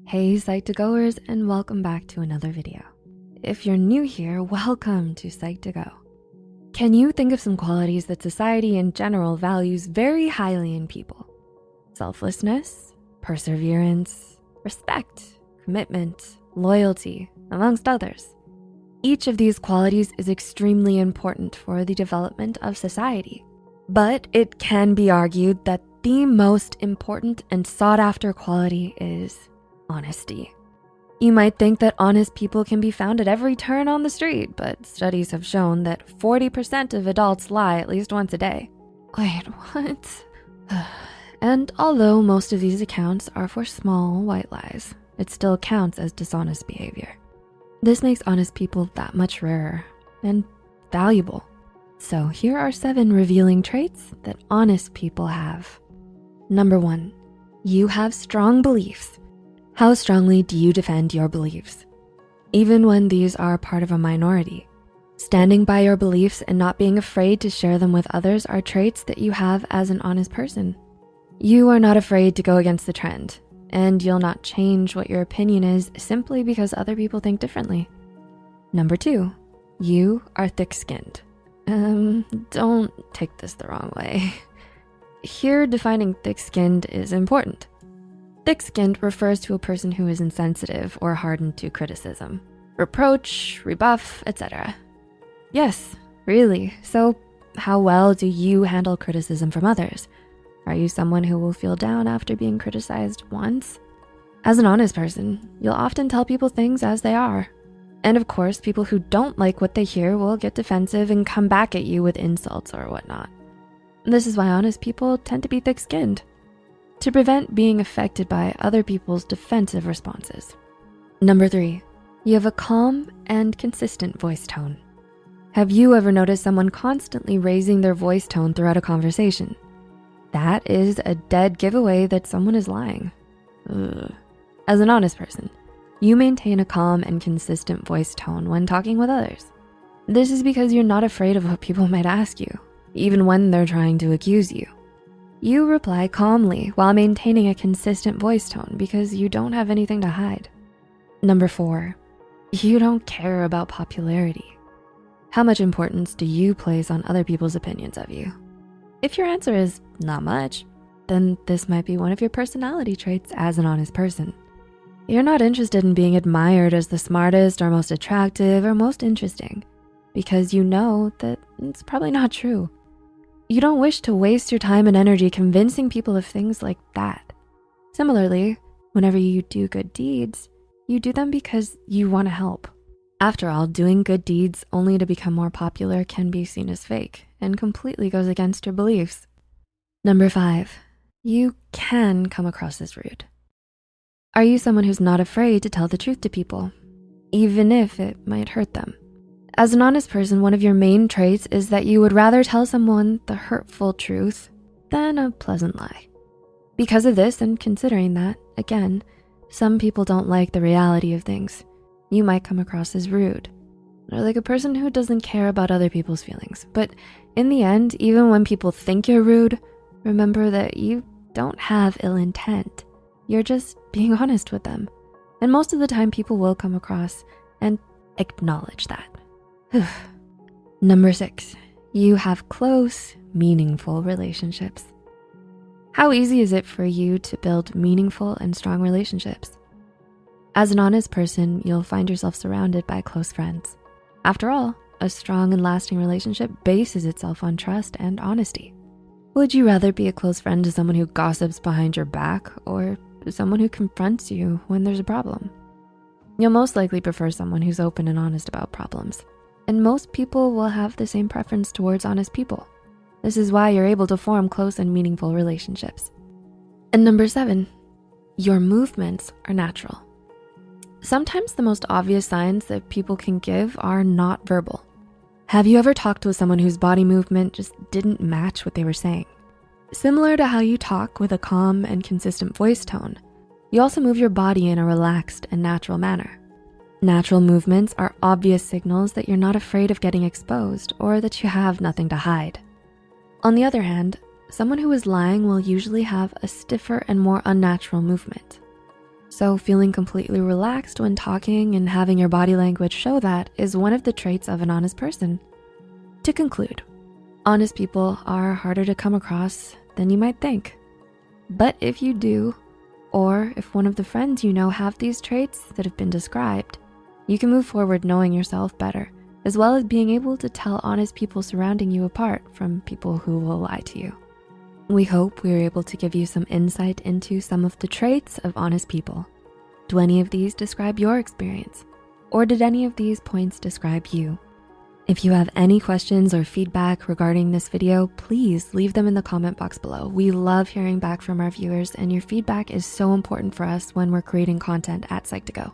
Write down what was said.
Hey Psych2Goers, and welcome back to another video. If you're new here, welcome to Psych2Go. Can you think of some qualities that society in general values very highly in people? Selflessness, perseverance, respect, commitment, loyalty, amongst others. Each of these qualities is extremely important for the development of society, but it can be argued that the most important and sought after quality is honesty. You might think that honest people can be found at every turn on the street, but studies have shown that 40% of adults lie at least once a day. Wait, what? And although most of these accounts are for small white lies, it still counts as dishonest behavior. This makes honest people that much rarer and valuable. So here are 7 revealing traits that honest people have. Number 1, you have strong beliefs. How strongly do you defend your beliefs? Even when these are part of a minority, standing by your beliefs and not being afraid to share them with others are traits that you have as an honest person. You are not afraid to go against the trend, and you'll not change what your opinion is simply because other people think differently. Number 2, you are thick-skinned. Don't take this the wrong way. Here, defining thick-skinned is important. Thick-skinned refers to a person who is insensitive or hardened to criticism, reproach, rebuff, etc. Yes, really. So how well do you handle criticism from others? Are you someone who will feel down after being criticized once? As an honest person, you'll often tell people things as they are. And of course, people who don't like what they hear will get defensive and come back at you with insults or whatnot. This is why honest people tend to be thick-skinned, to prevent being affected by other people's defensive responses. Number 3, you have a calm and consistent voice tone. Have you ever noticed someone constantly raising their voice tone throughout a conversation? That is a dead giveaway that someone is lying. Ugh. As an honest person, you maintain a calm and consistent voice tone when talking with others. This is because you're not afraid of what people might ask you, even when they're trying to accuse you. You reply calmly while maintaining a consistent voice tone because you don't have anything to hide. Number 4, you don't care about popularity. How much importance do you place on other people's opinions of you? If your answer is not much, then this might be one of your personality traits as an honest person. You're not interested in being admired as the smartest or most attractive or most interesting because you know that it's probably not true. You don't wish to waste your time and energy convincing people of things like that. Similarly, whenever you do good deeds, you do them because you want to help. After all, doing good deeds only to become more popular can be seen as fake and completely goes against your beliefs. Number 5, you can come across as rude. Are you someone who's not afraid to tell the truth to people, even if it might hurt them? As an honest person, one of your main traits is that you would rather tell someone the hurtful truth than a pleasant lie. Because of this, and considering that, again, some people don't like the reality of things, you might come across as rude, or like a person who doesn't care about other people's feelings. But in the end, even when people think you're rude, remember that you don't have ill intent. You're just being honest with them. And most of the time, people will come across and acknowledge that. Number 6, you have close, meaningful relationships. How easy is it for you to build meaningful and strong relationships? As an honest person, you'll find yourself surrounded by close friends. After all, a strong and lasting relationship bases itself on trust and honesty. Would you rather be a close friend to someone who gossips behind your back or someone who confronts you when there's a problem? You'll most likely prefer someone who's open and honest about problems. And most people will have the same preference towards honest people. This is why you're able to form close and meaningful relationships. And number 7, your movements are natural. Sometimes the most obvious signs that people can give are not verbal. Have you ever talked with someone whose body movement just didn't match what they were saying? Similar to how you talk with a calm and consistent voice tone, you also move your body in a relaxed and natural manner. Natural movements are obvious signals that you're not afraid of getting exposed or that you have nothing to hide. On the other hand, someone who is lying will usually have a stiffer and more unnatural movement. So feeling completely relaxed when talking and having your body language show that is one of the traits of an honest person. To conclude, honest people are harder to come across than you might think. But if you do, or if one of the friends you know have these traits that have been described, you can move forward knowing yourself better, as well as being able to tell honest people surrounding you apart from people who will lie to you. We hope we were able to give you some insight into some of the traits of honest people. Do any of these describe your experience? Or did any of these points describe you? If you have any questions or feedback regarding this video, please leave them in the comment box below. We love hearing back from our viewers, and your feedback is so important for us when we're creating content at Psych2Go.